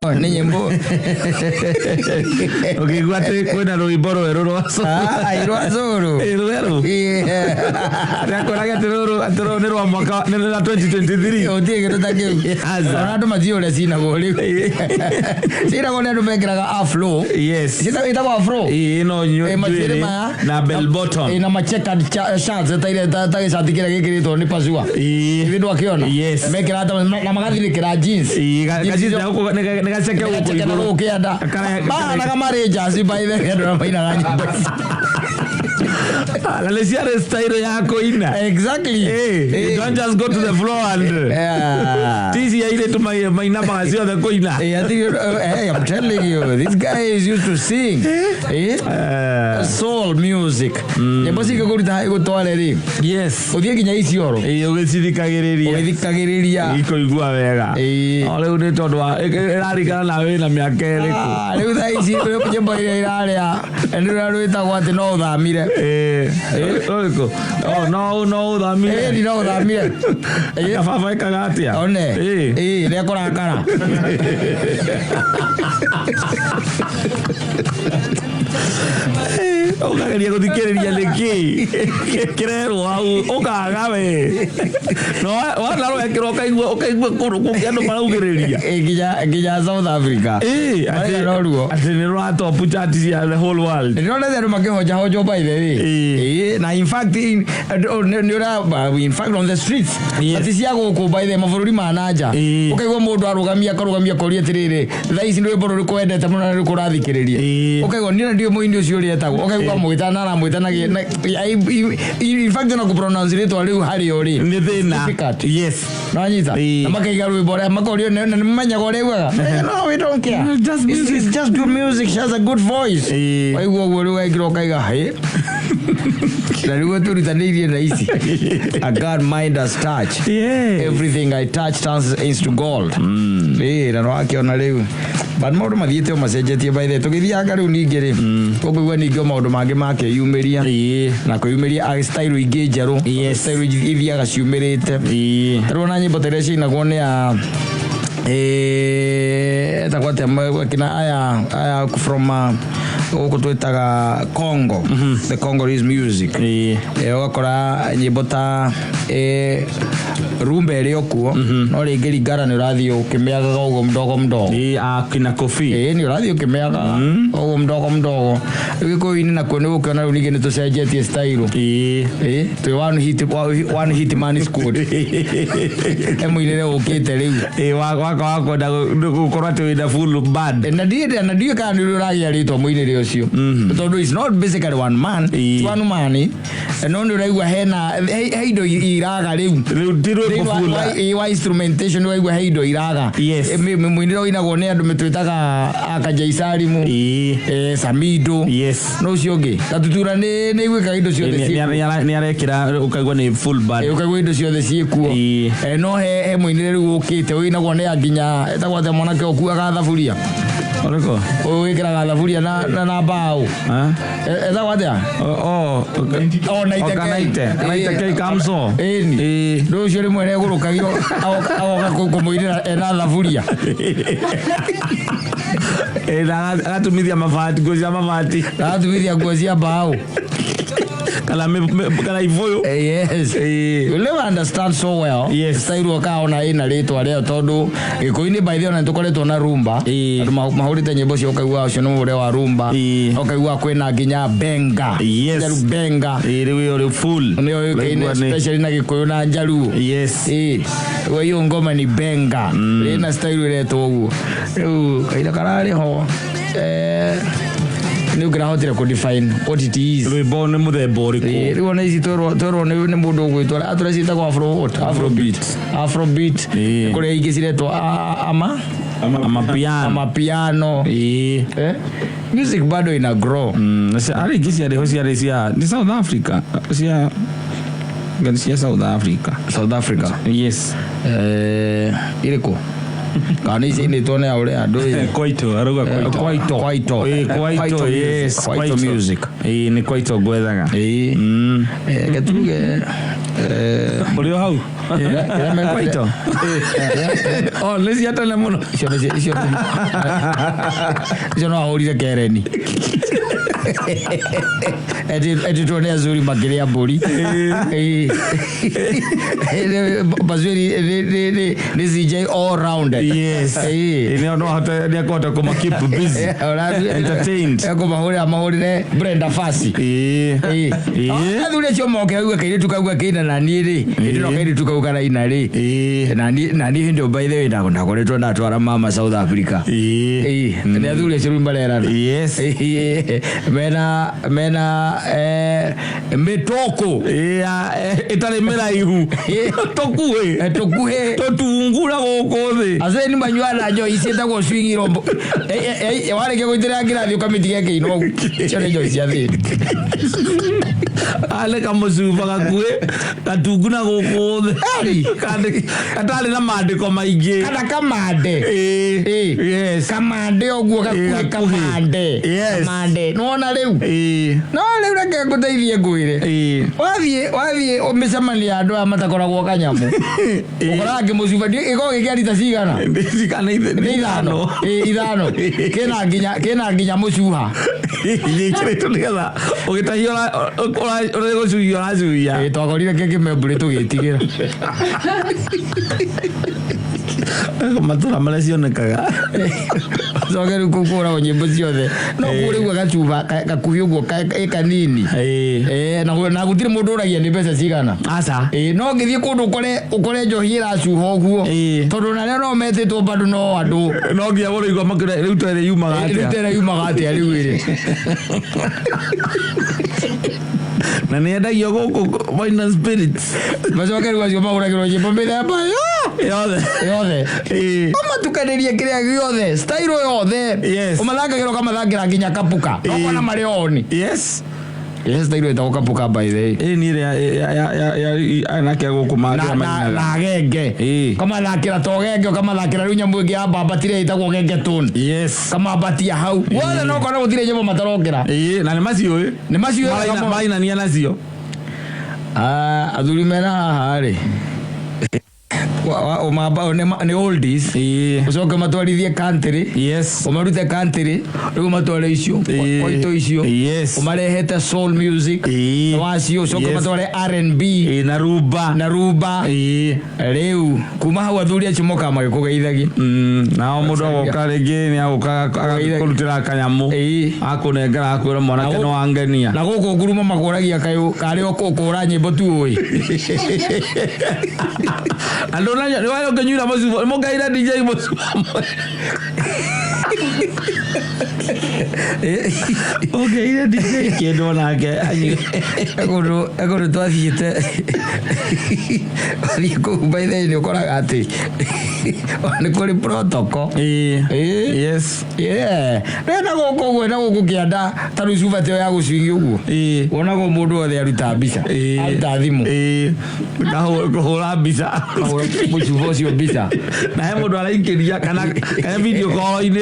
Ni nyimbo. Okay, gwate kwena ruiboro eroso. Irwazoro. Ero. Rakora atero nero mwaka nero 2023. Otie que take. Ana to mazio le sina gole. Sina gole ndo mekiraga afro. Yes. Sina ita afro. No na bell bottom. Ina macheka shorts ta sadikira kikirito ni pasua. Vitu akiona. Yes. Mekira hata na magari ni kira jeans. Jeans huko nikacheka huko. Ukienda. Bana kama reja si by the head na maina rangi. La lesiare style yako ina. Exactly. You don't just go to the floor and tisi ya ile tu maina magazio the koina. I'm telling you, this guy is used to sing. Soul music. Yebosi ko kurita iko toaleri. Yes. Odie kinya isi oro. Ogithikagiriria. Iko igua wega. Ole une tondu wa erarikana nawe na miaka iriku. Riu tha isi nyimbo ile iraria. Endira ruita gwati no uthamire. Oiko. No uthamire. Ni no uthamire. Baba ikagatia. One. Ni akora kara. Ukageria guthikiriria leki kirero au ukagawe no wala ro ekiro ukaigua kuru kungiano maraugiriria Gija South Africa ati ni ro top chat ya the whole world no le ro makihoja by the way na in fact in fact on the streets ati cia guku by the mavururi manaja ukaigua mundu arugamia koria tirire thaici ndio borori kwendete muno ri kurathikiriria ukaigua ni ndio muindi ucio ri etagwo ukaigua mwitana na mwitanagia in fact na ku pronounce rito riu hari ori ni thina yes no nyita na makaiga rwimbo ria makorio na menya gore wega no we don't care it's just good music. She has a good voice waigua gwo riu aikiro kaiga he na riu turutanirie na isi a God mind us touch everything I touch turns into gold na no akiona riu but maundu mathiite macenjetie by the tugithianga riu ningi ri ukugwa ningi maundu mangi make yumiria na kuyumiria style ingi njeru style ithiaga ciumirite tarona nyimbo tereci na gwone ya takwate kina aya from uko twetaga Congo the Congolese music ugakora nyimbo ta rumba ĩrĩ okuo no rĩngĩ ringana nĩ ũrathiĩ ũkĩmĩagaga ũguo mdogo kina kofi nĩ ũrathiĩ ũkĩmĩagaga ũguo mdogo gĩkũyũ-inĩ nakuo nĩ gũkĩona rĩu ningĩ nĩ tũcenjetie style twĩ one hit man squad mũinĩre ũkĩte rĩu waka kwenda gũkorwo atĩ wĩna full band na ndiĩ kana nĩ ũragĩa rĩtwa mũinĩre ũcio tondũ it's not basically one man one man no nĩ ũraigua hena he indo iraga rĩu wa instrumentation waigua he indo iraga mwinĩre ũinagwo nĩ andũ metwĩtaga akajaisarimu samido no ũcio ũngĩ gatutura nĩ igwĩka indo ciothe nĩ arekĩra ũkaigua nĩ full band ũkaigua indo ciothe ciĩkuo no he mwinĩre rĩu ũkĩte ũinagwo nĩ nginya etagwo atĩ mwanake ũkuaga thaburia Oreko wikiraga thaburia na mbao etagwo atĩa naite kamso ndio ucio rimwe nĩ egũrũkagio agoka kũmũinĩra ena thaburia agatumithia mabati agatumithia nguo cia mbao kana ivoyo you never understand so well style wakaona ina rĩtwa rĩo tondũ gĩkũyũ-inĩ by the way nĩtũkoretwo na rumba andũ mahũrĩte nyĩmbo cio ũkaigua ũcio nĩ mũre wa rumba ũkaigua kwĩna nginya benga benga rĩu full nĩyo yũkaine especially na gĩkũyũ na njaruo hiyo ngoma ni benga ĩna style ĩretwo ũguo rĩu kaida kararĩ ho ni ukirahotira ku define what it is rwimbo nĩ mũthemba ũrĩkũ rĩu ona ici twerwo nĩ mũndũ ũgwĩtwo aturacita kwa afrobeat kũrĩa ingĩ ciretwo amapiano music bado ina grow ari ingĩ ciarĩ cia ni South Africa cia South Africa yes irĩkũ Kani sini tuone ule adoi Kwaito aruga Kwaito yes Kwaito music ni Kwaito gwethaga ketuge Murio hau. Kwaito. Oh, lezi hata na muno. Icio no ahũrire kereni. Eti tuone azuri makĩria mbũri. Bazuri ni CJ all rounded. Yes. Ni ono hata ni akota kuma keep busy. Entertained. Mahũrire Brenda Fassi. Athuri acio moke auga kaire tukauga kĩna na niĩ rĩ. Ndĩro kaire tukauga na ina rĩ. Na niĩ hindi by the way ndakoretwo ndatwara mama South Africa. Ni athuri acio rĩu marerana. Yes. Mena metoko itare miraihu tokuhe totungura gokothi azeni manywana njo isitagwo swing rombo wareke goitira ngirathi ukamitige keino chone njo ciathi ale kamusuba gakue katunguna gokothi katale na mandiko maingi kana kamande yes kamande oguo gakue kamande kamande nona riu no riu reke nguteithie ngwire wathie umicemania andu amatakoragwo kanyamu ukora ngimucuba iko gikiarita cigana ithano kena nginya mucuha ikirito nigetha ugitahio uri gucuia uracuia twagorire keke memburi tugitigira matura maria cionekaga cokeru kukura nyimbo ciothe no kuri gwa gacuba gakuhi uguo kanini na gutire mundu uragia ni mbeca cigana aca no ngithie kundu ukore njohi iracuha uguo tondu na no metitwo bandu no andu no ngia woro igwa makire riu tere yumaga atia riu iri na ni endagio guku wine spirits macokeru acio maguragirwo nyimbo mithemba yothe umatukanirie kiria giothe style yothe umathangagirwo kamathangira nginya kapuka okona marioni yes style ita kapuka by the way ni ya anake guku magira na genge kama thakira togenge kama thakira riu nyamu ingi ya babatire itagwo genge tune yes kama batia hau wothe no kona gutire nyimbo matarongera na ni macio maina ni nacio athuri mena haha ri ni oldies ucoke matwarithie country umarute country riu matware icio oito icio umarehete soul music wacio ucoke matware R&B na rumba riu kuma hau athuri acio moka magikugeithagia nao mundu agoka ringi ni agoka kurutira kanyamu akunengera akwira mwanake no angenia na guku nguruma maguragia kayo kari okukura nyimbo tu oi andona ni wayo kenyura musubo mugaira DJ musubo okay DJ kendo nake agoro twathiete athiko by the way ukoraga ati ni kuri protocol yes na guku kianda taru suba te ya gucingi uguo wonago mundu othe aruta mbica aruta thimu na hura mbica musubo cio mbica na he mundu araingiria kana video call-ini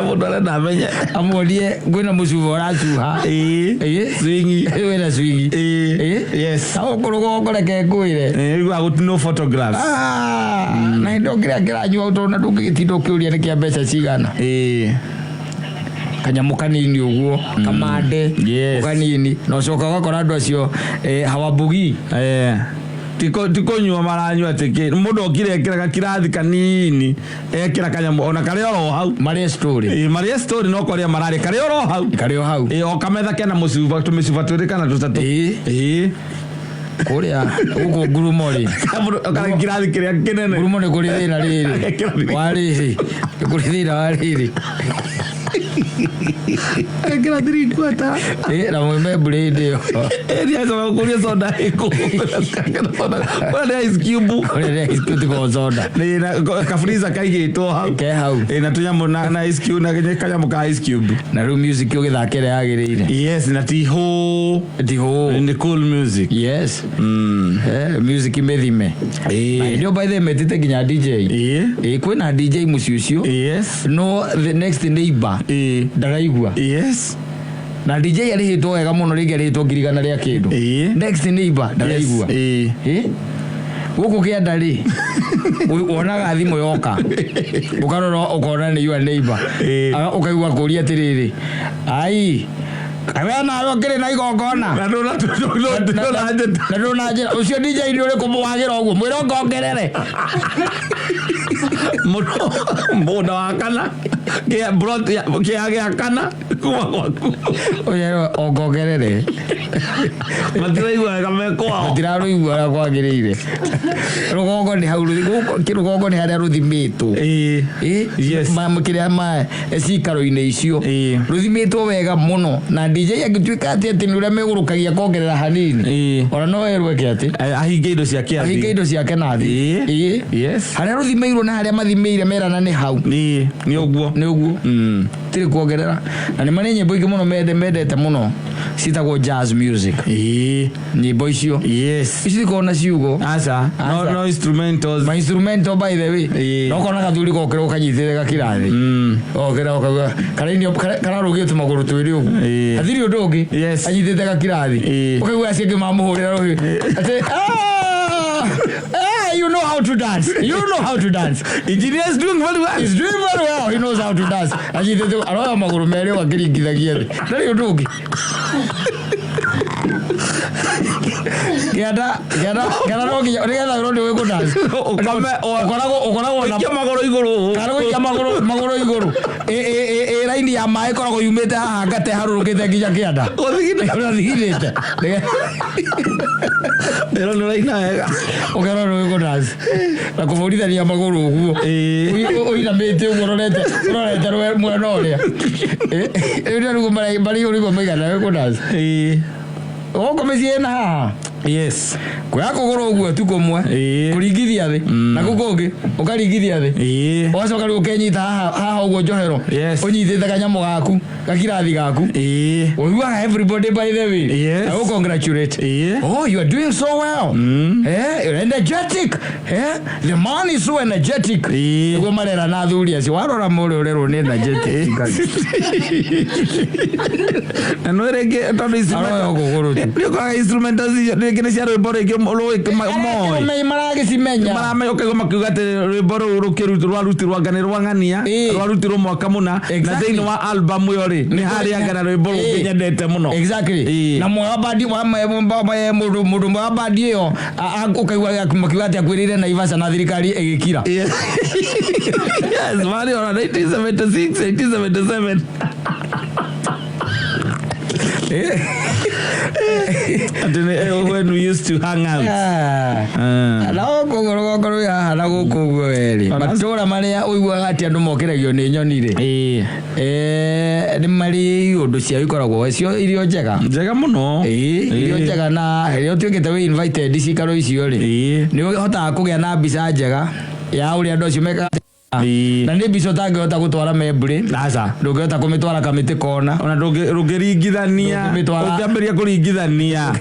mundu arenda amenye amuorie ngwina musubo uracuha swingi wena swingi yes akorwo ngoreke ngwire igwa gutino photographs na ndo kira nyua utona ndungitindo kiuria ni kia mbeca cigana kanyamu kanini uguo kamande kanini no coka gakora andu acio hawabugi tiko nyua maranyua teke mundu okire kirathi kanini ekira kanyamu ona kare oro hau mari story no koria marari kare oro hau o kametha kena musuba tumisuba twiri kana tutatu kuria guku ngurumori kana kirathi kiria kinene ngurumori kuri thina riri wariri kuri thina wariri akira 3/4 na mweme blade yo ya so kuria soda iko wala ice cube ko soda ni na kafriza kaigito hau na tunyamo na ice cube na kanyamo ka ice cube na ru music ugithakire yagirire yes na tiho in the cool music yes music methime ndio by the metite ginya DJ kwina DJ muciucio yes no the next neighbor ndaraigua na DJ arihitwo wega muno ringi arihitwo ngirigana ria kindu next neighbor ndaraigua guku kienda ri wonaga thimu yoka ukarora ukona ni your neighbor ukaigua kuria atiriri ai Kawena ayo kire na igongona. Na njira ucio DJ ni uri kumuwagira uguo mwira ngongerere. Muda wa kana. Kia brot kia kana kuma gwaku. Oya ongongerere. Matiraigua kame kwa. Matiraigua kwagirire. Rugongo ni hau rugongo ni haria ruthimitwo. Yes. Mamukiria ma cikaro-ini icio. Ruthimitwo wega muno na DJ agituika ati ni uria megurukagia kongerera hanini ona no erweke ati ahinge indo ciake athi ahinge indo ciake na athi yes haria ruthimeirwo na haria mathimeire merana ni hau ni uguo tiri kuongerera na ni mane nyimbo ingi muno mendete muno citagwo jazz music nyimbo icio yes ici kona ciugo asa no instrumentals my instrumental by the way no kona kathuri gokero kanyithire gakirathi okera okaga kana rugite maguru twiri ugu athiri undu ungi anyithite gakirathi ukaigua acienge mamuhurira ruhi ati you know how to dance. You know how to dance. Engineer is doing very well. He's doing very well. He knows how to dance. Anyithite aroya maguru mere wakiringithagia thi ndari undu ungi Gada no kinya rigetha rodi we go dance. Okorago na magoro iguru. Karago magoro iguru. Line ya mai korago yumete haha ngate harurukite nginya kianda. Othigirite. Pero no ina wega. Okera no we go dance. Na kumuritania maguru uguo. Oinamite uguo rorete rwe mwena uria. Ndio rugo bari urigo maigana we go dance. Oko mesiena haha. Yes. Kwa kugoro uguo tu komwe. Kuringithia thi. Na gukungi ukaringithia thi. Oso kari ukenyita haha uguo njohero. Unyithite kanyamo gaku, gakirathi gaku. Oigua everybody by the way. Yes. I will congratulate. Oh, you are doing so well. You're energetic. The man is so energetic. Go marera na thuri acio warora muri urero ni energetic. No rege tondu instrumentals kene cia rwimbo ringi moi maragicimenya marame ukego makiuga ati rwimbo ru rwarutirwo ngani rwa ng'ania rwarutirwo mwaka muna na thiini wa album yo ri ni haria ngana rwimbo rukinyendete muno exactly na mwa bandi wa mundu wa bandi yo ukaigua makiuga ati akwirire na Ivasa na thirikari igikira yes mari ona 1976 when we used to hang out no kugoro ya na gukuguo weri matura maria uiguaga ati andu mokiragio ni nyoni ri ni mari undu cia ikoragwo cio irio njega muno irio njega na irio tuikite we invited cikaro icio ri ni hotaga kugia na mbica njega ya uria andu acio meka na ni biso tangihota gutwara memburi aca ndungihota kumitwara kamiti kona ona ndungiringithania ukiambiria kuringithania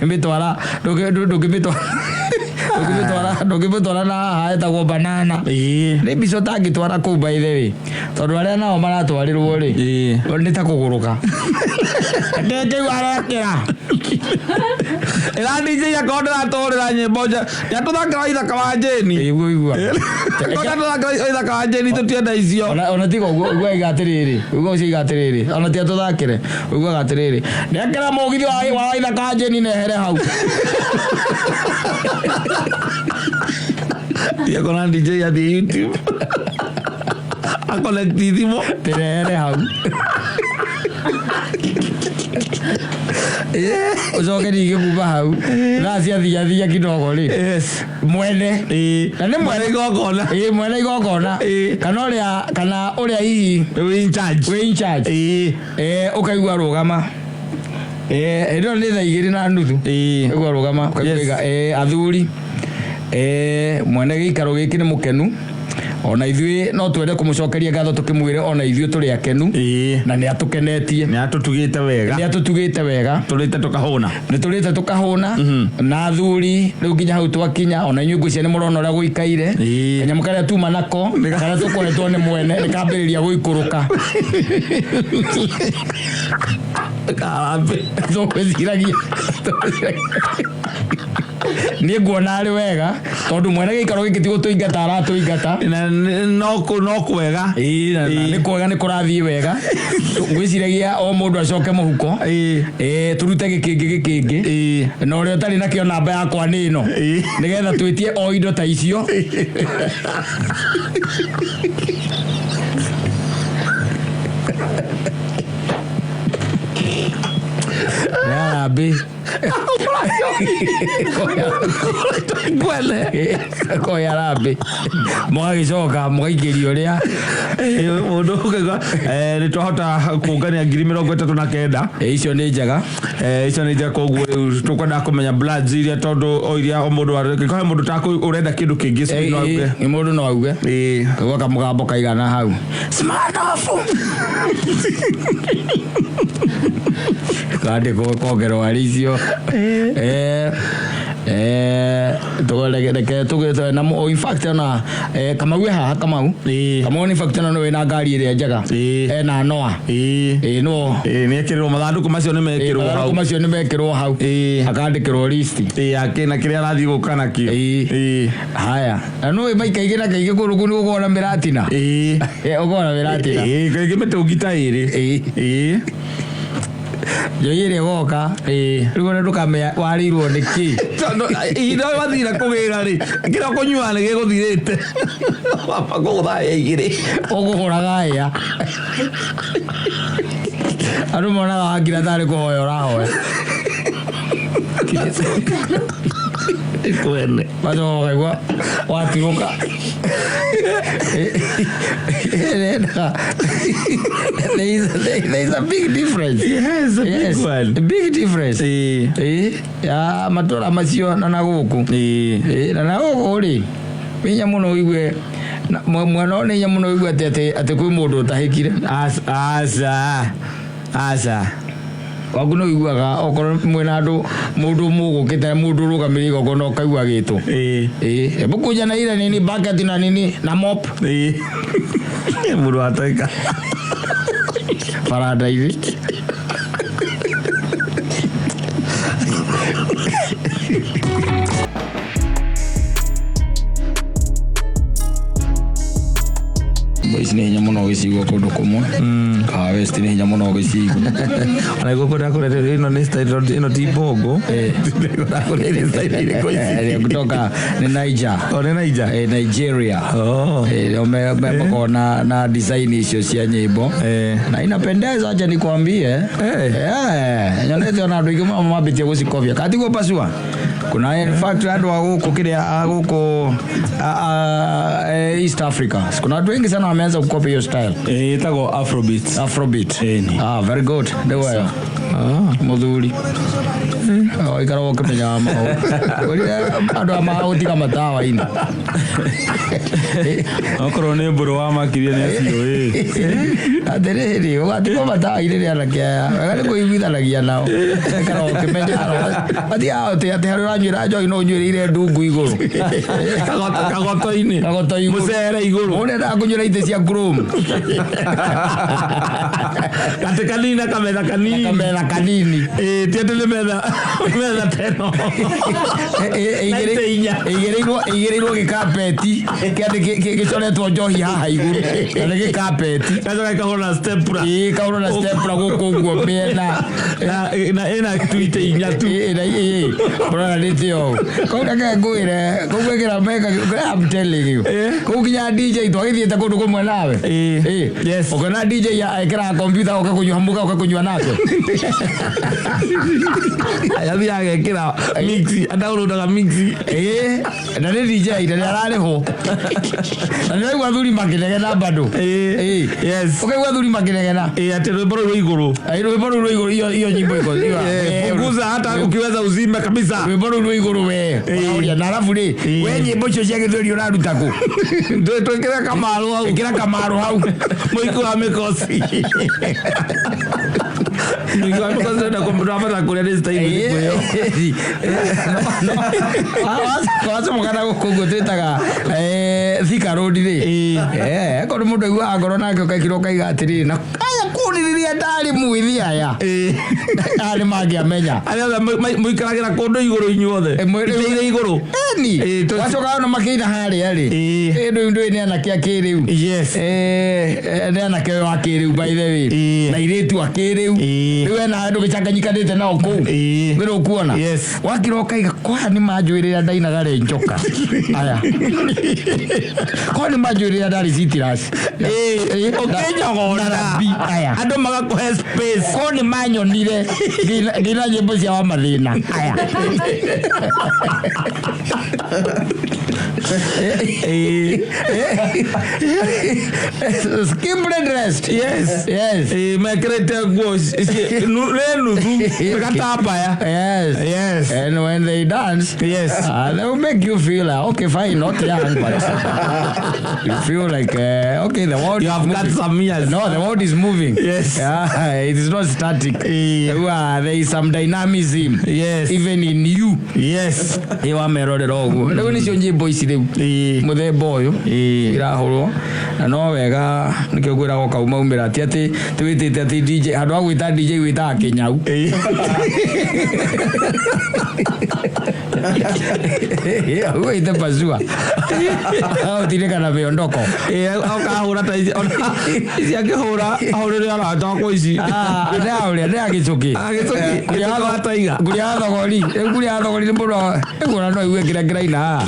ndungimĩtwara na haetagwo banana ni biso tangitwara kuu by the way tondu aria nao maratwarirwo ri ni ta kuguruka ndeke warekera DJ yakondera torera nyimbo nja yatuthakira ithaka wa Jeni igua tuthakira ithaka wa Jeni tutienda icio ona tiga uguo igatiriri uguo cio igatiriri ona tia tuthakire uguo igatiriri ndekera mugithi wa ithaka wa Jeni nehere hau tia kona DJ ya YouTube akolektivo tere hau ucoke ningĩ kuma hau racia thia kidogo ri mwene na nĩ mwene igongona kana ũrĩa hihi wĩ in charge ũkaigua rũgama ĩno nĩ thaa 2:30 ũkaigua rũgama ũkaigua athuri mwene gĩikaro gĩkĩ nĩ mũkenu ona ithuĩ no twende kumucokeria ngatho tukimwire ona ithuĩ turi akenu na ni atukenetie ni atutugite wega turite tukahuna na athuri riu nginya hau twakinya ona inyuĩ ngwĩcia nĩ mũrona ũrĩa gũikaire kanyamũ karĩa tuma nako karĩa tũkoretwo nĩ mwene nĩ kambĩrĩria gũikũrũka Karambe. Tũkwĩciragia niĩ nguona arĩ wega tondũ mwene gĩikaro gĩkĩ ti gũtũingata aratũingata no kwega nĩ kwega nĩ kũrathiĩ wega ngwĩciragia o mũndũ acoke mũhuko tũrute gĩkĩngĩ na ũrĩa ũtarĩ nakĩo namba yakwa nĩ ĩno nĩgetha twĩtie o indo ta icio Rambe koya rambe mũgagĩcoka mũgaingĩria ũrĩa mũndũ ũkauga nĩ twahota kũngania 39,000 icio nĩ njega koguo tũkwenda kũmenya bloods iria tondũ o iria o mũndũ arĩkohe mũndũ ta ũrenda kĩndũ kĩngĩ no auge nĩ mũndũ no auge kaguo kamũgambo kaigana hau smart off kande kongerwo aricio tũgĩte na in fact na Kamau haha Kamau in fact na no ina ngari ĩrĩa njega na noa no nĩ ekĩrĩrwo mathandũkũ macio nĩ mekĩrwo hau akandĩkĩrwo list akĩna kĩrĩa arathiĩ gũka nakĩo haya na no maikaigĩ na kaigĩ kũrũ nĩ ũgona mĩratina ũgona mĩratina kaigĩ mĩtũngi ta ĩrĩ yoyire goka rĩu ndũkamenya warĩirwo nĩkĩ indo wathira kũgĩra rĩ kĩrĩa kũnyua nĩ gĩgũthirĩte wamba kũgũtha igĩrĩ ũkũhũraga ya andũ monaga wangira tarĩ kũhoya ũrahoya kwene macoka kaigua watirũka there's a big difference. Yes, a big difference. Ya matũra macio na nagũkũ na nagũkũ rĩ winya mũno igwe mwana nĩ nya mũno igwe atĩ kwĩ mũndũ ũtahĩkire aca waku no iguaga okorwo mwena andũ mũndũ mũgũkĩte mũndũ ũrũgamĩrĩire igongona ũkaigua gĩtũ mũkũnja na ira nini bucket na nini na mop mũndũ ataika farada-inĩ ici nĩ hinya mũno gĩcigwo kũndũ kũmwe ka west nĩ hinya mũno gĩcigwo ona gũkũra kũrĩa ĩno nĩ style ĩno ti bongo kũrĩa style ĩrĩkũ ici kutoka ni Niger ni Niger Nigeria wamekuwa na design icio cia nyimbo na inapendeza acha nikwambie nyonete ona andũ aingĩ mabitie gũcikovia katigwo pasua kuna in fact andũ a gũkũ kĩrĩa gũkũ East Africa kuna andũ wengi sana wameanza kukopi hiyo style ĩtagwo afrobeat very good ndewayo muthuri ikara ukimenya mao andũ amagũtiga matawa-inĩ okorwo nĩ mbũrũ wa makiria nĩ acio atĩrĩrĩ ũgatigwo matawa-inĩ nĩ anake aya wega nĩ kũiguithanagia nao ikara ukimenya atĩ harĩ ũranyuĩra njohi no ũnyuĩrĩire ndungu igũrũ kagoto-inĩ mũcere igũrũ ũrenda kũnyuĩra itĩ cia chrome gatĩ kanini na kametha kanini ti atĩ nĩ metha teno igĩrĩirwo gĩkapeti gĩcoretwo njohi haha igũrũ na nĩ gĩkapeti kahũrwo na stepura gũkũ ũguo mĩena na ĩna tuite inya tu ũrona nĩte ũũ kũu reke ngwĩre kũu gwĩkĩra meka I'm telling you kũu kinya DJ twagĩthiĩte kũndũ kũmwe nawe ũkona DJ ekĩraga kompiuta ũkakũnyua mũga ũkakũnyua nake ayathi agekĩra mixi adaũrũdaga mixi na nĩ DJ na nĩ ararĩhwo na nĩ waigua thuri makĩnegena bado ũkaigua thuri makĩnegena atĩ rwĩmbo rũu rwĩ igũrũ hiyo nyimbo iko punguza hata ukiweza uzime kabisa rwĩmbo rũu rwĩ igũrũ we na alafu rĩ we nyimbo icio cia gĩthweri ũraruta kũ twĩkĩra kamarũ hau mũiko wa mĩkosi Ningwa because na kompyuta na kule this time Kwa mukana gukungu twitaga thika road ri kono mundu igwa ngoro nake kaikiro kaiga atiri na aya kuniriria ndari muithi aya ari mangiamenya aria muikaragira kundu iguru inyuothe iteire iguru ni wacoka no makiina hari ari ndu ni anake akiriu yes ni anake wa kiriu by the way na iretu akiriu riwe na andu gichanganyikanite nao ku wiro kuona wakiro kaiga kwa ni manjwirira ndainaga renjoka aya kwa ni manjwirira ndari citirasi okenya aya andu magakuhe space kwa ni manyonire ngina nyimbo cia wa mathina aya skimble dressed yes mekrete gos nenu katapaya yes and when they dance they will make you feel like okay fine not young but you feel like okay the world you have got some years no the world is moving it is not static there is some dynamism even in you ewa merorero guo leo ni cio nyimbo ici riu muthemba uyu irahurwo na no wega nikio gwira go kauma umira ati twitite ati DJ andu agwita DJ wita Kenyau wewe ite pazua au tireka na viondoko akahura ta isi akihura ahurire ara ndako ici nda agicuki kuria ataiga kuria thogori ni muno ngora no iwe kira ina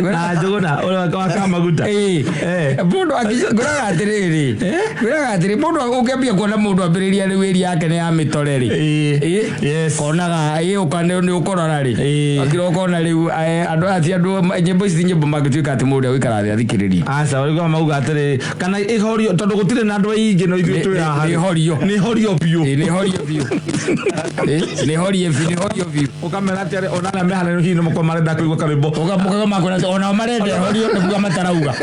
na jogona ora kwa maguta mundu akigura atiriri mundu ukembia kuona mundu ambiriria ri wiri yake ni ya mitoreri konaga ukane ni ukorora ri akiro kona ri andu nyimbo ici nyimbo magituika ati mundu wikara thi athikiriria asa walikuwa mauga atiriri kana ihorio tondu gutire na andu aingi no ithu tu ya ni horio piu ni horio piu ukamera ati onana mehana hino mko marenda kuigwa karimbo ukamuka makona ona marenda horio ni kuga matarauga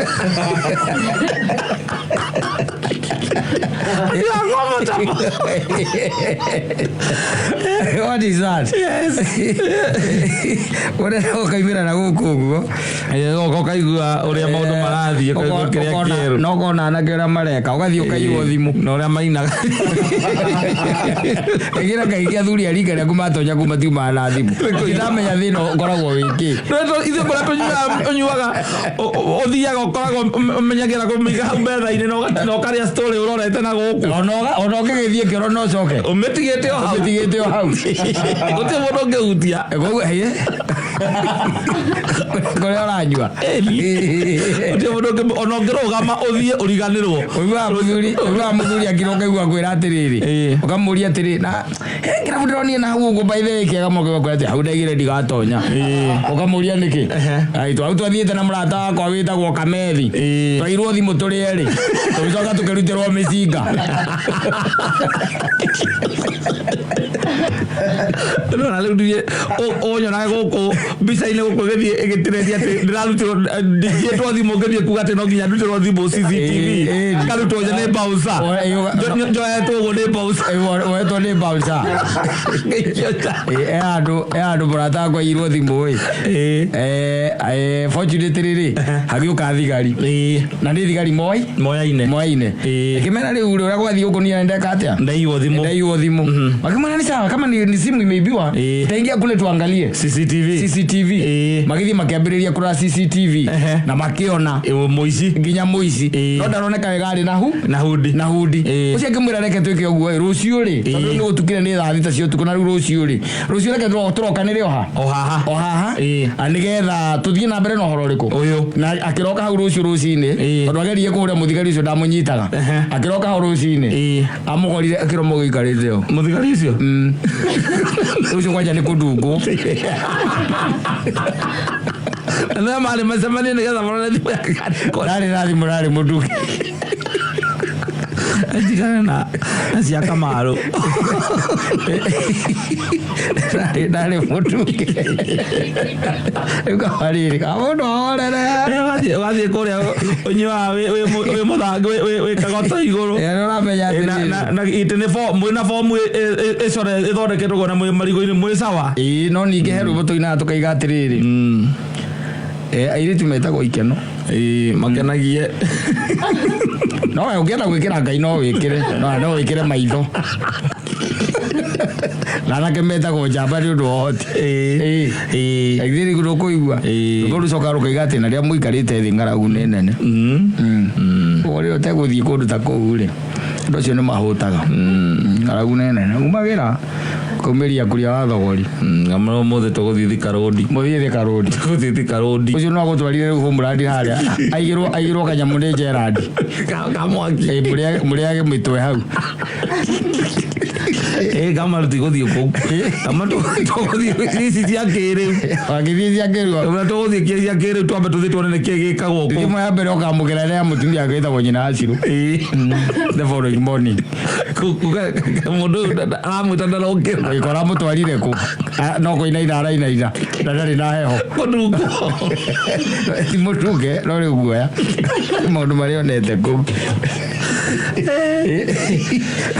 What is that? What is kaimira na gukuguo kaigua uria maundu marathie kaigua kiria kieru no kona na kira mareka ugathie ukaiywo thimu no uria mainaga egira kaigia thuri arika ria kumatonya kuma tiuma na thimu itamenya thino ngoragwo wiki ithe kora tunyuaga uthiaga ukoragwo menyagira kumiga mbetha-ini no karia story urorete na guku ona ukigithie kiro no coke umetigite o hau uti mundu ngihutia ngoria uranyua uti mundu ona ngirugama uthie uriganirwo uiwa muthuri akiroka igua kwira atiriri ukamuria atiri na kira mudironi na hau ugu by the way kiaga moke kwira ati hau ndegire ndigatonya ukamuria niki aitu au twathiete na murata wakwa witagwo Kamethi twairwo thimu turi eri tugicoka tukirutirwo micinga no na leo onyo na guku bica-ini guku githie igitireria ati ndirarutirwo ndingitwo thimu ngithie kuga ati no nginya ndutirwo thimu CCTV karutwo nje ni bouncer njoetwo uguo ni bouncer wetwo ni bouncer andu murata wakwa irwo thimu fortunately hagiuka thigari na ni thigari moyaine ikimena riu uria gwathie uko ni ndeka atia ndaiywo thimu wakimana ni sawa kama ni simu imeibiwa taingia kule tuangalie CCTV magithie makiambiriria kura CCTV na makiona nginya muici no ndaroneka wegari na hudi ucio ngimwira reke twike uguo rucio ri tondu ni gutukire ni thaa thita cio tuko na rucio reke turokanire ohaha anigetha tuthie na mbere no horo riku uyu na akiroka hau rucio-ini tondu agerie kuria muthigari ucio ndamunyitaga akiroka hau rucio-ini amugorire akiromo gikarite yo muthigari ucio ucio kwanja ni kudungu na mali masemani ni gaza mwana thimu ndari murari muduki ajigana na cia Kamaru ndari muduki ukawariri kamundu orere wathi kuria unywa we muthangi we kagota iguru no ramenya na itene mwina form core ithondeketwo gona marigo-ini mwi sawa no ninge heru butuina tukaiga atiriri airitu metagwo ikeno makenagie no ukienda gwikira ngai no wikire no wikire maitho nana kemetagwo njamba ni undu wohoti aithiri gudu kuigua gudu coka rukaiga atina ria muikarite thi ngaragu ni nene ori uteguthii kundu ta kuu ri ndu cio ni mahutaga ngaragu ni nene umagira kumiria kuria wa thogori ngamro mothe tuguthii Thika Road muthii Thika Road tuguthii Thika Road ucio no gutwarire humuradi haria aigirwo kanyamu ni Gerard kamwaki muriage mitwe hau kama tuguthii ku kama tuguthii sisi cia kiriu wagithi cia kiriu na tuguthii cia kiriu twambe tuthii tuone ki gikagwo ku thimo ya mbere ukamugera ria mutumia agitagwo nyina aciru the following morning mundu amwita ndarokira ikora mutwarire ku no kuinaina arainaina ndari na heho mundu ti mutuge no ri guoya maundu mari onete ku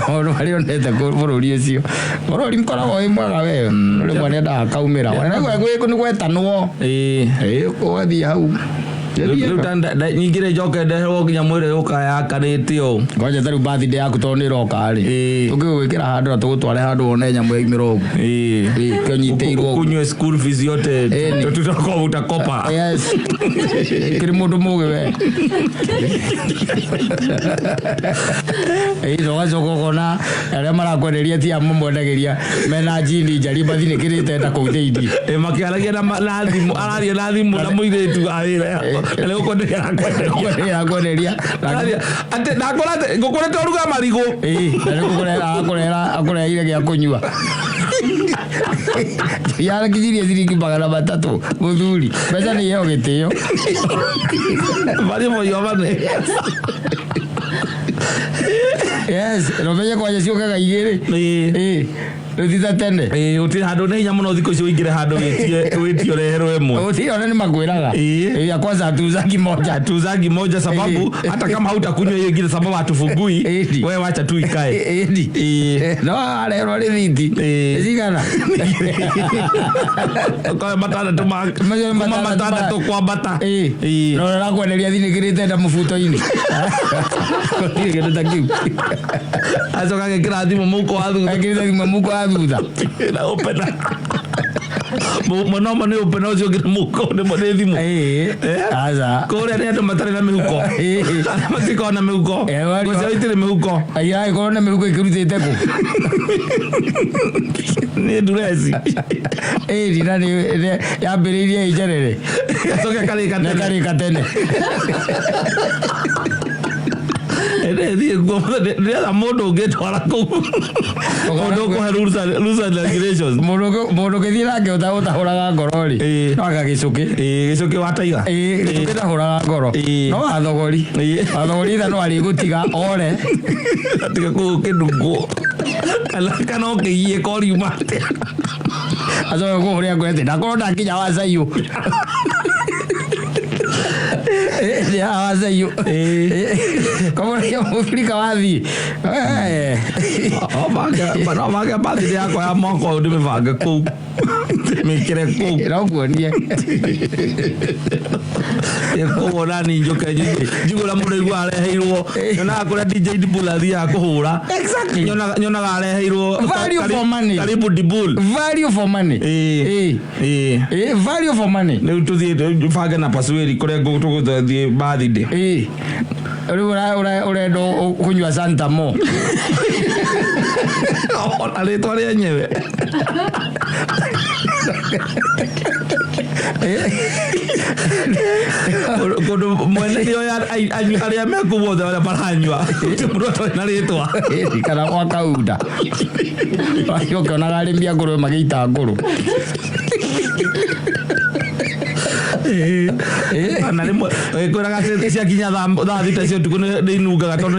maundu mari onete ku bururi ucio bururi mkoragwo wi mwega we ri mwana nda kaumira wana ni gwetanwo ugathii hau nyingire njoke ndeherwo nginya mwire ukayakanitio ngoja tari birthday yaku to ni roka ri tugigwikira handu na tugutware handu one nyamu ya imirogo kanyiteirwo kunywe school fees yote tutako utakopa yes kiri mundu muge we zoga kona aria marakwenderia ti amu mwendagiria mena jini njari bathine kirite nda kutheithi makiaragia na thimu araria na thimu na muiretu awira leo kwenderia ate nakorate ngokorete oruga marigo akorera ile gya kunyua yara kijiria ziringi magana matatu muthuri mbeca ni yeo gitio bali moyo bane yes robeje kwa jesio kaga igiri Rutita tene uti handu ne hinya muno thiko cio ingire handu witio reherwo emwe uti ona ni magwiraga ya kwanza hatuzangi moja sababu hata kama hautakunywa hiyo ingine sababu hatufungui wewe wacha tu ikae no arero rithiti zigana kwa matana tu matana tu kwa bata no na kweneria thinikirite nda mubuto-ini kotire kindu ta kiu acoka gekira thimu muko thutha na opena Mwana mane upena ucio ngira muko ni mane thimu aza kore ni andu matare na mihuko matiko na mihuko ucio itire mihuko aya iko na mihuko ikirutite ku ni durezi dina ni yambiririe ijerere acoka kari katene thie ngoma ndia mundu ungitwara ku mundu kuhe rules and regulations mundu githii nake utahuraga ngoro ri no agagicuki gicuki wataiga gicuki ndahuraga ngoro no athogori tha no ari gutiga ore atiga ku kindugo alaka no kiye kori mate azo ko huria ngwete ndakorwo ndakinya Mansaimo ya Mansaimo kama ni Afrika wathi maga bathi yako ya moko ndimevanga ku mikire ku rakuonie yeko nani njoke njigura mundu igwa areheirwo nyona akora DJ Dibula thia kuhura exactly nyona areheirwo value for money karibu Dibul value for money value for money leo tuthie tubage na password kore tuguthie birthday urendo kunywa Santa Mo alitwari enyewe kodo mwene yo ya aria mekubothe wala baranywa muroto na ritwa kana kwa kauda ayo kana garimbia nguru magita nguru ana rimwe koraga cia kinya tha thita cio tuko ni nungaga tono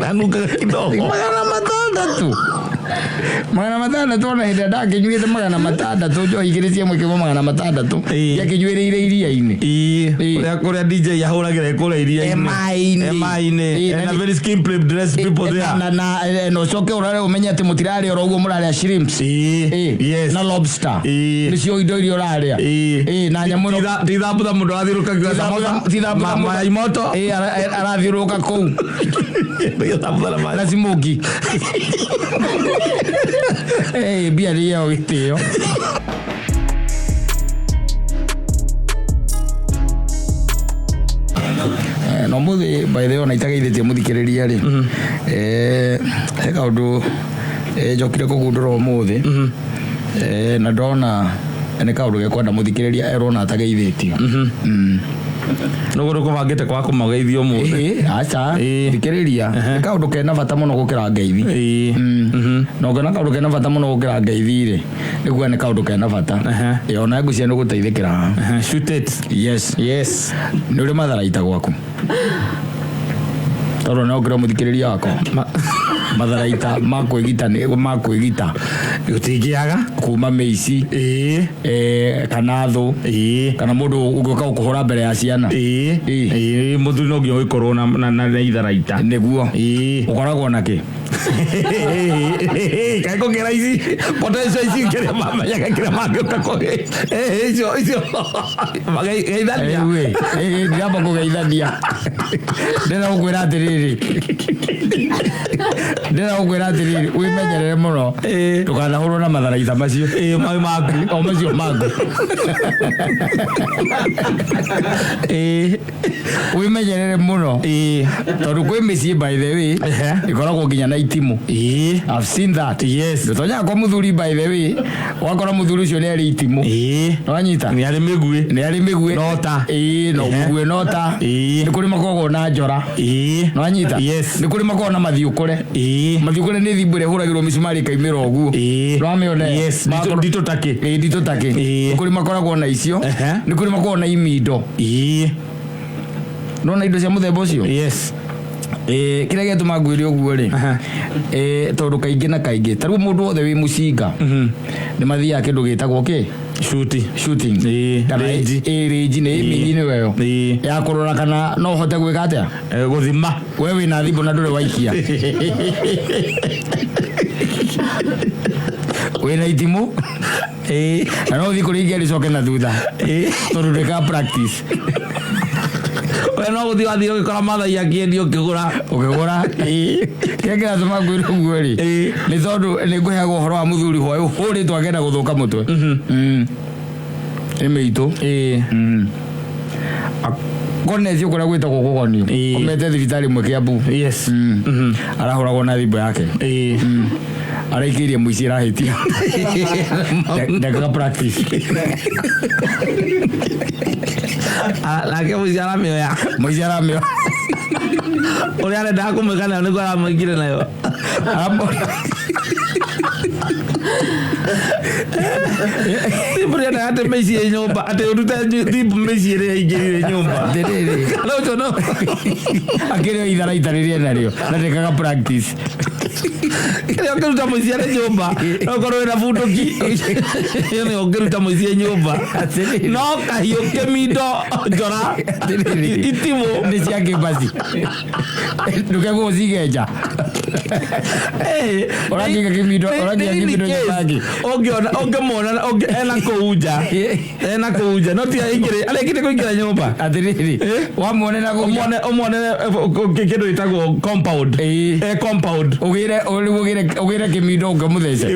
anugaga kidogo magana matandatu magana matandatũ ona hĩndĩ ndakinyuĩte magana matandatũ njohi igĩrĩ cia mwĩkĩ magana matandatũ yakĩnyuĩrĩire iria-inĩ kũrĩa DJ ahũragĩra kũrĩa iria-inĩ ema-inĩ and a very skimply dressed people there na ũcoke ũrare ũmenye atĩ mũtirarĩa oro ũguo mũrarĩa shrimps na lobster nĩcio indo iria ũrarĩa na nyamũ tithambutha mũndũ arathiũrũka mayai moto arathiũrũka kũu na smoky mbia rĩao gĩtĩo no muthi by the way ona itageithĩtie mũthikĩrĩria rĩ he kaũndũ njokire kũgundũra ũmũthĩ na ndona nĩ kaũndũ gekwenda mũthikĩrĩria erona atageithĩtio nũgũrũ kũbangĩte kwa kũmageithio mũthĩ aca thikĩrĩria nĩ kaũndũ kena bata mũno gũkĩra ngeithi no ngona kaũndũ kena bata mũno gũkĩra ngeithi rĩ nĩguo nĩ kaũndũ kena bata ona ngũcia nĩ gũteithĩkĩra shoot it yes nĩ ũrĩ Matharaita gwaku tondũ no ngĩra mũthikĩrĩria wakwa Matharaita makwĩgita gũtingĩaga kuma mĩici kana thũ kana mũndũ ũngĩũka gũkũhũra mbere ya ciana mũthuri no nginya ũgĩkorwo na itharaita nĩguo ũkoragwo na kĩ kaiko kĩra ici potential ici kĩrĩa mamenyaga kĩrĩa mangĩũka icio mageithania ndĩramba kũgeithania ndĩra gũkwĩra atĩrĩrĩ wĩmenyerere mũno ndũkanahũrwo na Matharaita macio macio maku wĩmenyerere mũno tondũ kwĩ mĩciĩ by the way ikoragwo nginya na itimũ I've seen that ndũtonyaga kwa mũthuri by the way wakora mũthuri ũcio nĩ arĩ itimũ nĩwanyita nĩ arĩ mĩguĩ nota mũguĩ nota nĩ kũrĩ makoragwo na njora nĩwanyita nĩ kũrĩ makoragwo na mathiũkũre nĩ thimbu ĩrĩa ĩhũragĩrwo mĩcumarĩ ĩkaimĩra ũguo nĩwamĩone nditũ takĩ nĩ kũrĩ makoragwo na icio nĩ kũrĩ makoragwo na imindo nona indo cia mũthemba ũcio kĩrĩa gĩatũma ngwĩre ũguo rĩ tondũ kaingĩ na kaingĩ tarĩu mũndũ wothe wĩ mũcinga nĩ mathiaga kĩndũ gĩtagwo kĩ shooting range nĩ mĩinĩ weyo ya kũrora kana no ũhote gwĩka atĩa gũthima we wĩna thimũ na ndũrĩ waikia wĩna itimũ na no ũthiĩ kũrĩikia rĩcoke na thutha tondũ ndĩka practice we no gũthiĩ wathiĩ ũgĩkora mathai akĩendio ũkĩgũra kĩrĩa kĩratũma ngwĩre ũguo rĩ nĩ tondũ nĩ ngũheagwo ũhoro wa mũthuri hwaĩ hũrĩtwo akenda gũthũka mũtwe nĩ mĩitũ konetio kũrĩa gwĩtagwo kũgonio komete thibitarĩ ĩmwe Kiambu arahũragwo na thimũ yake araikĩirie mũici ĩrahĩtia ndekaga practice nake mũici aramĩoya ũrĩa arendaga kũmwĩka nayo nĩguo aramũingire nayo thimũ rĩendaga atĩ mĩici nyũmba atĩ ũrute thimũ mĩici ĩrĩa aingĩrire nyũmba kana ũcio no akĩrĩo Itharaita rĩrĩa narĩo na ndekaga practice kĩrĩa ũngĩruta mũici arĩ nyũmba no korwo wĩna bunduki nĩ ũngĩruta mũici nyũmba no kahiũ kĩmindo njora itimũ nĩ cia kĩmbaci ndũkegwo cigenja ũrangiga kĩmindo nyũmbangi ũngĩmona ena kũu nja no ti arĩkĩte kũingĩra nyũmba atĩrĩrĩ wamwone na ũmwone kĩndũ gĩtagwo compound ũgĩre kĩmindo ũngamũtheca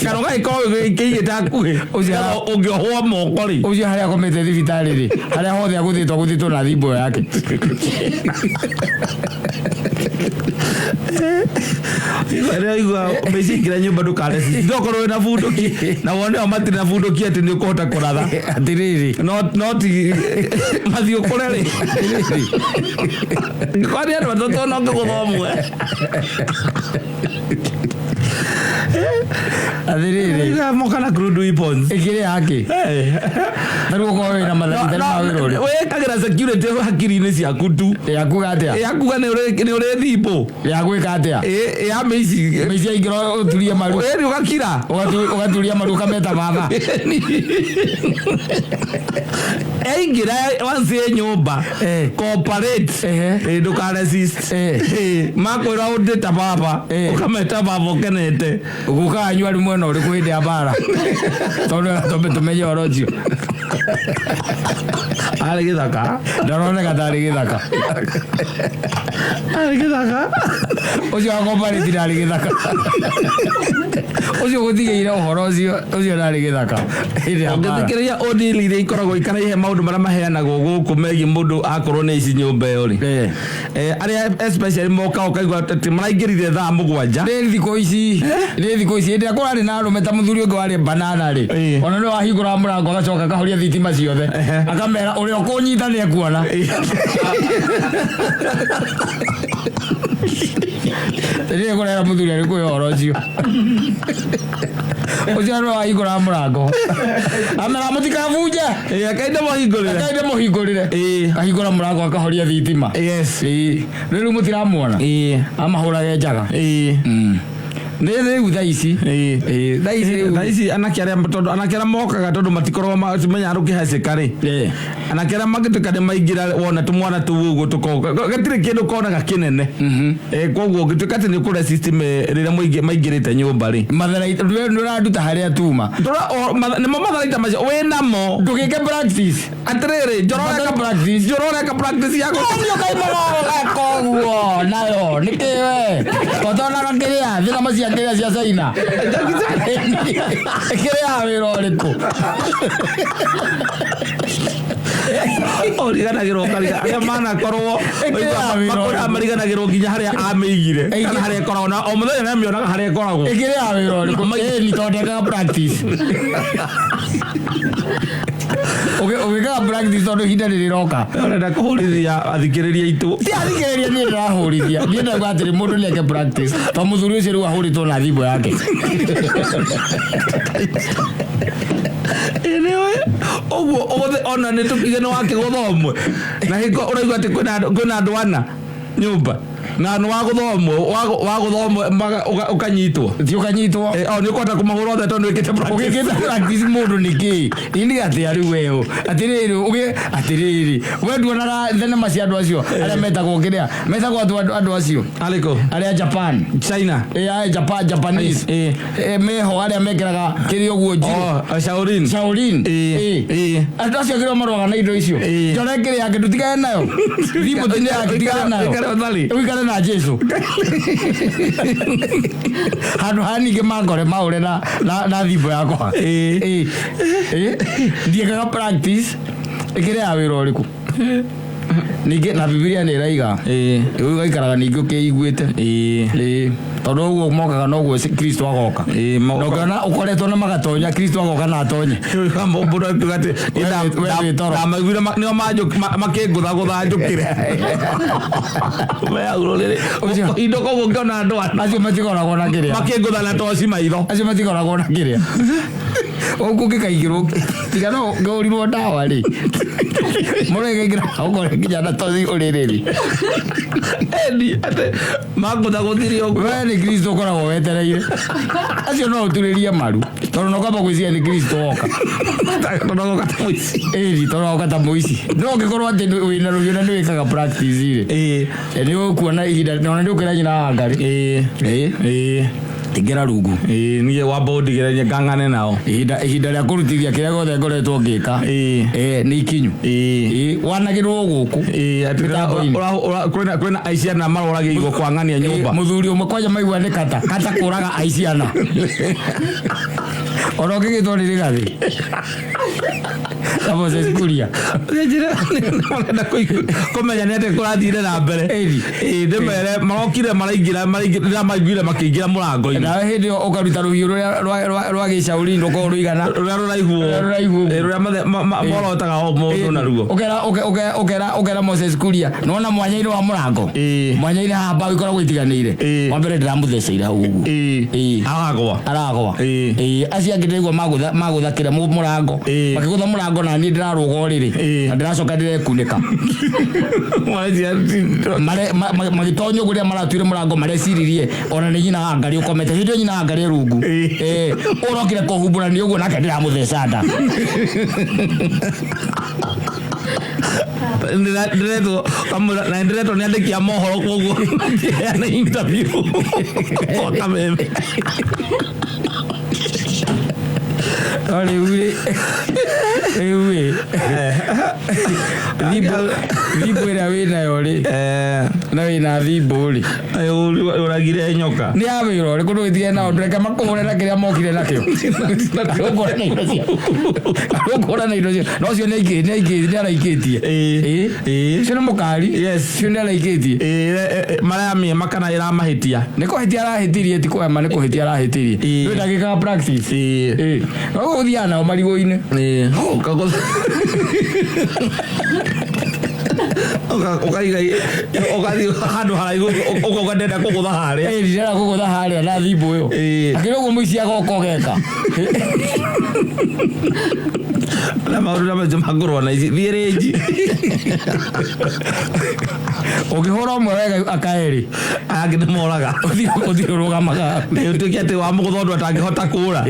kano gagĩkorwo kĩigĩte hakuhĩ ũngĩohwo moko rĩ ũcio harĩa akomete thibitarĩ rĩ harĩa hothe agũthĩtwo na thimũ yake rĩu igua mĩcingĩra nyũmba ndũkareci ndokorwo wĩna bunduki na wone o matirĩ na bunduki atĩ nĩ ũkũhota kũratha atĩrĩrĩ no ti mathiĩ ũkũre rĩ kwani andũ matatũ no ngĩgũtha ũmwe Athiriri moka na crude weapons ikire haki tarugo ko wina mathari ma wirori we kagira security hakiri-ini ciaku tu yaku atia yakuga ni uri thipo yaku ikatia ya meici ingiro uturie maru we ugakira ugaturia maru kameta baba eingira wanse nyumba corporate nduka resist makwira udita baba ukameta baba ukenete ukanywa rimwe no uri kuhindi abara tondu tumenye orocio ari githaka ndaroneka tari githaka ucio akombariti ndari githaka ucio guthigeire uhoro ucio ndari githaka ngithikiria odili iria ikoragwo ikarahe maundu maria maheanagwo guku megie mundu akorwo ni ici nyumba iyo ri aria especially moka ukaigua ati maraingirire thaa 7 ni thiko ici indi akora ri na rume ta muthuri ungi wari banana ri ona no ahingura murango agacoka kahoria thitima ciothe akamera uri okunyita ni ekuona tiri kurera muthuri ari kuhoro ucio ucio no ahingura murango amera mutikavunje akaenda muhingurire ahingura murango akahoria thitima yes riu mutiramuona amahurage njaga Nĩ thaa ici anake arĩa mokaga tondu matikorwo menya rũkĩhacĩka rĩ anake arĩa magĩtuĩka nĩ maingĩra wona tũmwana tũu ũguo tũkoka gatirĩ kĩndũ konaga kĩnene koguo ũngĩtuĩka atĩ nĩ ũkũresist rĩrĩa maingĩrĩte nyũmba rĩ Matharaita nĩ ũranduta harĩa tuma nĩmo Matharaita macio wĩ namo ndũgĩke practice atĩrĩrĩ njororeka practice yako koguo nayo nĩkĩ we totonaga kĩrĩa thina macia kĩrĩa cia China kĩrĩa wĩra ũrĩkũ origanagĩrwo arĩa manakorwo mariganagĩrwo nginya harĩa amĩigire kana harĩa ĩkoragwo na o mũthenya nĩamĩonaga harĩa ĩkoragwo ĩkĩrĩa wĩra ũrĩkũ ni tondekaga practice ũgĩkaga practice tondu ihinda rĩrĩroka ũrenda kũhũrithia athikĩrĩria itũ ti athikĩrĩria niĩ ndĩrahũrithia niĩ ndauga atĩrĩ mũndũ nĩeke practice to mũthuri ũcio rĩu ahũrĩtwo na thimũ yake ũguo ona nĩ tũkigeno wake gũthomwe na hĩko ũraigua atĩ kwĩna andũ ana nyũmba na nĩ wagũthomwo ũkanyitwo ti ũkanyitwo nĩ ũkũhota kũmahũra othe tondũ ũgĩkĩte practice mũndũ nĩkĩ ini atĩa rĩu weyo atĩrĩrĩ we nduonaga thenema cia andũ acio arĩa metagwo kĩrĩa metagwo andũ acio arĩa Japan China Japanese meho arĩa mekĩraga kĩrĩa ũguo Shaolin andũ acio kĩrĩa marũaga na indo icio njore kĩrĩa yake tũtigane nayo thimũ-inĩ yake tigane nayo wikare na Jesu handu haningĩ mangore maũre na thimũ yakwa ndiĩkaga practice ĩkĩrĩ ya wĩra ũrĩkũ ningĩ na Biblia nĩ ĩraiga ũgaikaraga ningĩ ũkĩiguĩte tondu ũguo mokaga noguo Kristo agoka nokana ũkoretwo na magatonya Kristo agoka na atonye mũndũ akiuga atĩ ndamaiguire nĩo makĩngũthagũtha njũkĩre indo koguo ngĩona andũ acio matikoragwo na kĩrĩa makĩngũtha na toci maitho acio matikoragwo na kĩrĩa ũngĩkaigĩrwo tigana ngaurirwo ndawa rĩ mũndũ ĩkaingĩra ũkore nginya na toci ũrĩrĩrĩ magũthagũthirie ũguo we nĩ Kristo ũkoragwo wetereire acio no ũturĩrie maru tondũ no kwamba gwĩciria nĩ Kristo woka tondũ woka ta mũici no ũngĩkorwo atĩ wĩna rũhiũ na nĩ wĩkaga practice rĩ nĩ ũkuona ihinda ona nĩ ũkĩra nyina wa Ngarĩ tingĩra rungu niĩ wamba ũndigĩrĩrie ngang'ane nao ihinda rĩa kũrutithia kĩrĩa gothe ngoretwo ngĩka nĩ ikinyu wanagĩrwo gũkũ kwĩna aiciana maroragĩirwo kwang'ania nyũmba mũthuri ũmwe kwanja maigua nĩ Kata kũraga aiciana Ora ke tori ri gathi. Amo se skuria. Na komenya nete kurathire na mbere. De mbere marokire maraingira maiguire makiingira murango ina. Na hindi ukaruta ruhiu rwa gicauri ndoko ruigana. Ruraihu. Ruria morotaga o mundu na ruo. Ukera Moses kuria. Nona mwanya-ini wa murango. Mwanya-ini hamba ikoragwo itiganire. Wa mbere ndiramutheceira uguo. Aragwa. Acia ngirigwo maguthakira murango. Makigutha murango na ni ndiraruga riri. Na ndiracoka ndirekunika. Magitonyo guria maratuire murango mareciririe ona ni nyina ngari ukomete hindi nyina ngari rungu. Urokire kuhumbura ni uguo nake ndiramutheca nda. Ndireto niandikia mohoro koguo na interview kameme thimbå ä rä a wä nayo rä na wä na thimbå rä uragire nyoka nä ya wä ra å rä kå ndå gä tigä nao ndåreke makå hå re na kä rä a mokire nakä o na indo cio no cio nä araikä tie cio nä må kari cio nä araikä tie maramia makana ä ramahä tia nä kå hä tia arahä tirie ti kwema nä kå hä tia arahä tirie nä ndagä kaga no gå thiaga nao marigå-inä ugathi handu haraihu ukagenda kugutha haria ndira kugutha haria na thimbu yo akira uguo muici agoka geka na maundu na macio magurwo na ici thiĩrĩnji ũngĩhũra ũmwe wega akaeri angĩ nĩ moraga ũthiĩ ũrũgamaga ũtuĩke atĩ wa mũgũtha ũndũ atangĩhota kũũra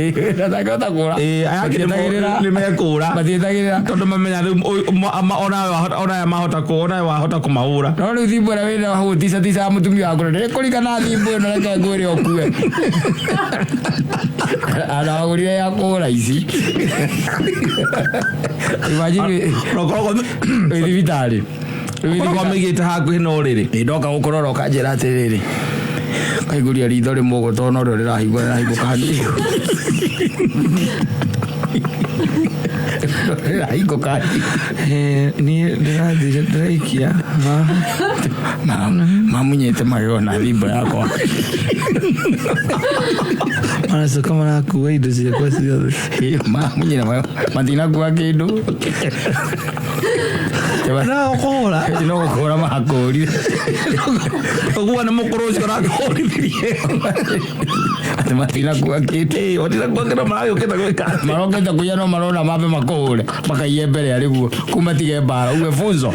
nĩ mekũũra matiĩtagĩrĩra tondũ mamenya rĩu onawe mahota kũũra wahota kũmahũra no rĩu thimbu ĩrĩa wĩna hau tica mũtumia waku nĩ kũringana thimbu ĩno reke ngwĩre ũkue aragũrire ya kũũra ici imagine thibitarĩ mĩigĩte hakuhĩ na ũrĩrĩ ndoka gũkũrora ũkanjĩra atĩrĩrĩ kaihũria ritho rĩmwe ũguo tondũ norĩo rĩrahingũka hanini rĩrahingũka niĩ ndĩrathire ndĩraikia mamunyĩte magego na thimbo yakwa maracoka marakua indo ciakwa ciothe mamunyĩra matinakua kĩndũ no kũhũra no gũkũra makũrire ũguo nĩ mũkũrũ ũcio ũrakũrithirie atĩ matinakua kĩndũ matinakua kĩndũ maragĩũkĩte gwĩka marokĩte kũiya no marona mambe makũhũre makaiye mbere arĩguo kuma tige mbara uwe funzo